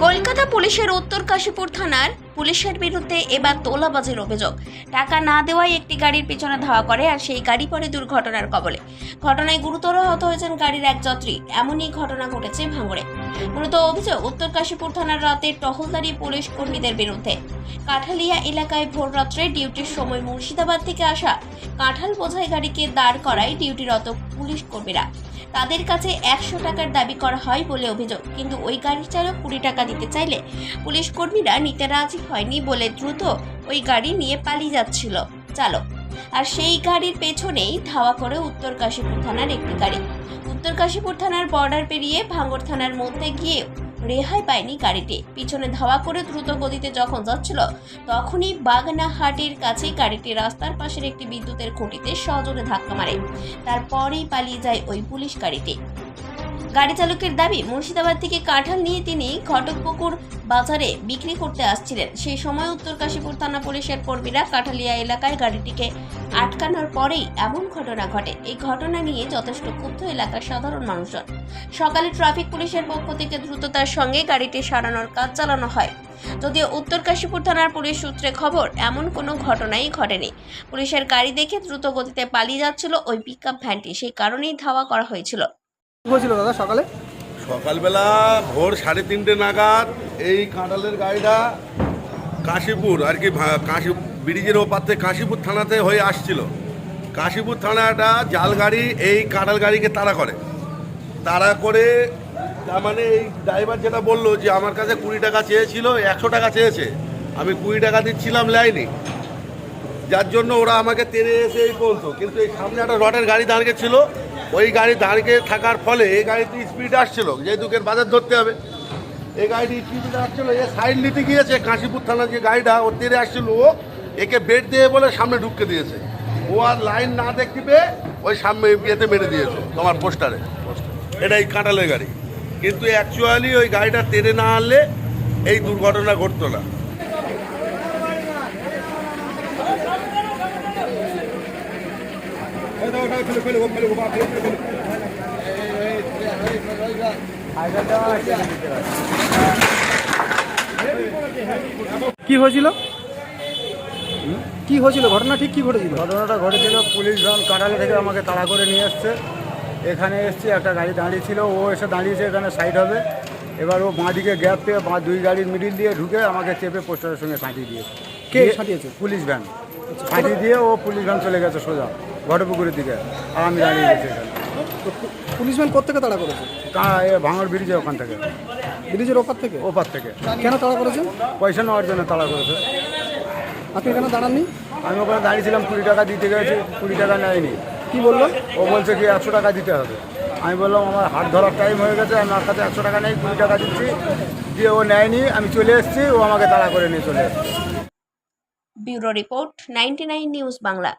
কলকাতা পুলিশের উত্তর কাশীপুর থানার পুলিশের বিরুদ্ধে এবার তোলাবাজির অভিযোগ। টাকা না দেওয়ায় একটি গাড়ির পিছনে ধাওয়া করে আর সেই গাড়ি পরে দুর্ঘটনার কবলে। ঘটনায় গুরুতর আহত হয়েছেন গাড়ির এক যাত্রী। এমনই ঘটনা ঘটেছে ভাঙড়ে। মূলত অভিযোগ উত্তর কাশীপুর থানার রাতে টহলদারি পুলিশ কর্মীদের বিরুদ্ধে। কাঠালিয়া এলাকায় ভোর রাত্রে ডিউটির সময় মুর্শিদাবাদ থেকে আসা কাঁঠাল বোঝাই গাড়িকে দাঁড় করায় ডিউটিরত পুলিশ কর্মীরা। তাদের কাছে 100 টাকার দাবি করা হয় বলে অভিযোগ, কিন্তু ওই গাড়ির চালক 20 টাকা দিতে চাইলে পুলিশ কর্মীরা নিতে রাজি হয়নি বলে দ্রুত ওই গাড়ি নিয়ে পালিয়ে যাচ্ছিল চালক। আর সেই গাড়ির পেছনেই ধাওয়া করে উত্তর কাশীপুর থানার একটি গাড়ি। উত্তর কাশীপুর থানার বর্ডার পেরিয়ে ভাঙড় থানার মধ্যে গিয়ে রেহাই পায়নি গাড়িটি। পিছনে ধাওয়া করে দ্রুত গতিতে যখন যাচ্ছিল তখনই বাগনাহাটির কাছে গাড়িটি রাস্তার পাশের একটি বিদ্যুতের খুঁটিতে সজোরে ধাক্কা মারে। তারপরেই পালিয়ে যায় ওই পুলিশ গাড়িটি। গাড়ি চালকের দাবি, মুর্শিদাবাদ থেকে কাঁঠাল নিয়ে তিনি ঘটকপুকুর বাজারে বিক্রি করতে আসছিলেন। সেই সময় উত্তর কাশীপুর থানা পুলিশের কর্মীরা কাঠালিয়া এলাকায় গাড়িটিকে আটকানোর পরেই এমন ঘটনা ঘটে। এই ঘটনা নিয়ে যথেষ্ট ক্ষুব্ধ এলাকার সাধারণ মানুষজন। সকালে ট্রাফিক পুলিশের পক্ষ থেকে দ্রুততার সঙ্গে গাড়িটি সারানোর কাজ চালানো হয়। যদিও উত্তর কাশীপুর থানার পুলিশ সূত্রে খবর, এমন কোনো ঘটনাই ঘটেনি। পুলিশের গাড়ি দেখে দ্রুত গতিতে পালিয়ে যাচ্ছিল ওই পিকআপ ভ্যানটি, সেই কারণেই ধাওয়া করা হয়েছিল। হয়েছিল দাদা সকালবেলা ভোর 3:30 নাগাদ এই কাঁঠালের গাড়িটা কাশীপুর আর কি কাশী ব্রিজের ওপার থেকে কাশীপুর থানাতে হয়ে আসছিল। কাশীপুর থানাটা জাল গাড়ি এই কাঁঠাল গাড়িকে তাড়া করে তার মানে এই ড্রাইভার যেটা বললো যে আমার কাছে 20 টাকা চেয়েছিল, 100 টাকা চেয়েছে, আমি 20 টাকা দিচ্ছিলাম, লাইনি, যার জন্য ওরা আমাকে টেনে এসে এই বলতো। কিন্তু এই সামনে একটা রডের গাড়ি দাঁড়িয়ে ছিল, ওই গাড়ি দাঁড়িয়ে থাকার ফলে এই গাড়িটি স্পিডে আসছিল, যেহেতু বাজার ধরতে হবে, এই গাড়িটি স্পিডে আসছিল, এ সাইড নিতে গিয়েছে কাশীপুর থানার যে গাড়িটা ও তেরে আসছিল, ও একে বেড দিয়ে বলে সামনে ঢুকতে দিয়েছে। ও আর লাইন না দেখতে পেয়ে ওই সামনে ইয়েতে মেরে দিয়েছে তোমার পোস্টারে। এটা এই কাঁঠালের গাড়ি, কিন্তু অ্যাকচুয়ালি ওই গাড়িটা তেরে না আনলে এই দুর্ঘটনা ঘটতো না। কি হয়েছিল ঘটনা ঠিক কি ঘটেছিল? ঘটনাটা ঘটেছিল, পুলিশ ভ্যান কাঁঠাল থেকে আমাকে তাড়া করে নিয়ে এসছে। এখানে এসছি, একটা গাড়ি দাঁড়িয়ে ছিল, ও এসে দাঁড়িয়েছে এখানে সাইড হবে। এবার ও বাঁদিকে গ্যাপ পেয়ে দুই গাড়ির মিডিল দিয়ে ঢুকে আমাকে চেপে পোস্টারের সঙ্গে সাঁটিয়ে দিয়েছে। কে সাঁটিয়েছে? পুলিশ ভ্যান সাঁটিয়ে দিয়ে ও পুলিশ ভ্যান চলে গেছে সোজা ঘটপুকুরের দিকে, আর আমি দাঁড়িয়ে গেছি এখানে। পুলিশ ম্যান কোথেকে তাড়া করেছে? ভাঙড় ব্রিজে ওখান থেকে, ব্রিজের ওপার থেকে? ওপার থেকে। কেন তাড়া করেছে? পয়সা নেওয়ার জন্য তাড়া করেছে। আপনি কেন দাঁড়াননি? আমি ওখানে দাঁড়িয়েছিলাম, 20 টাকা দিতে গেছি, 20 টাকা নেয়নি। কি বললো? ও বলছে কি 100 টাকা দিতে হবে। আমি বললাম আমার হাত ধরার টাইম হয়ে গেছে, আমার কাছে 100 টাকা নেই, 20 টাকা দিচ্ছি। দিয়ে ও নেয়নি, আমি চলে এসেছি, ও আমাকে তাড়া করে নিয়ে চলে এসেছে। Bureau report, 99 news Bangla.